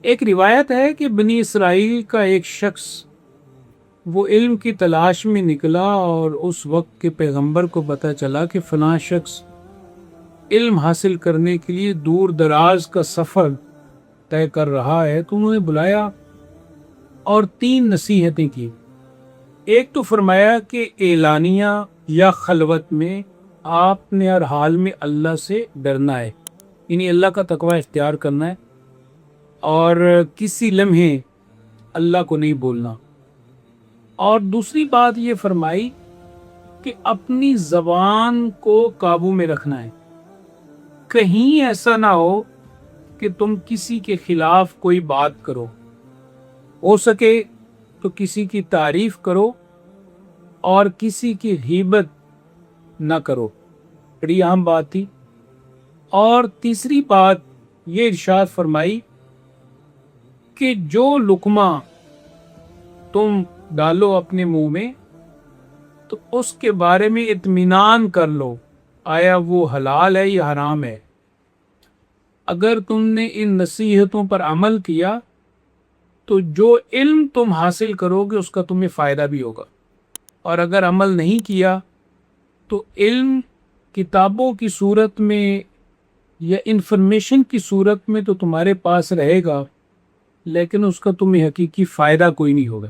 ایک روایت ہے کہ بنی اسرائیل کا ایک شخص وہ علم کی تلاش میں نکلا اور اس وقت کے پیغمبر کو پتہ چلا کہ فلاں شخص علم حاصل کرنے کے لیے دور دراز کا سفر طے کر رہا ہے، تو انہوں نے بلایا اور 3 نصیحتیں کی۔ ایک تو فرمایا کہ اعلانیہ یا خلوت میں آپ نے ہر حال میں اللہ سے ڈرنا ہے، یعنی اللہ کا تقوی اختیار کرنا ہے اور کسی لمحے اللہ کو نہیں بولنا۔ اور دوسری بات یہ فرمائی کہ اپنی زبان کو قابو میں رکھنا ہے، کہیں ایسا نہ ہو کہ تم کسی کے خلاف کوئی بات کرو، ہو سکے تو کسی کی تعریف کرو اور کسی کی غیبت نہ کرو، بڑی اہم بات تھی۔ اور تیسری بات یہ ارشاد فرمائی کہ جو لقمہ تم ڈالو اپنے منہ میں تو اس کے بارے میں اطمینان کر لو، آیا وہ حلال ہے یا حرام ہے۔ اگر تم نے ان نصیحتوں پر عمل کیا تو جو علم تم حاصل کرو گے اس کا تمہیں فائدہ بھی ہوگا، اور اگر عمل نہیں کیا تو علم کتابوں کی صورت میں یا انفارمیشن کی صورت میں تو تمہارے پاس رہے گا، لیکن اس کا تمہیں حقیقی فائدہ کوئی نہیں ہوگا۔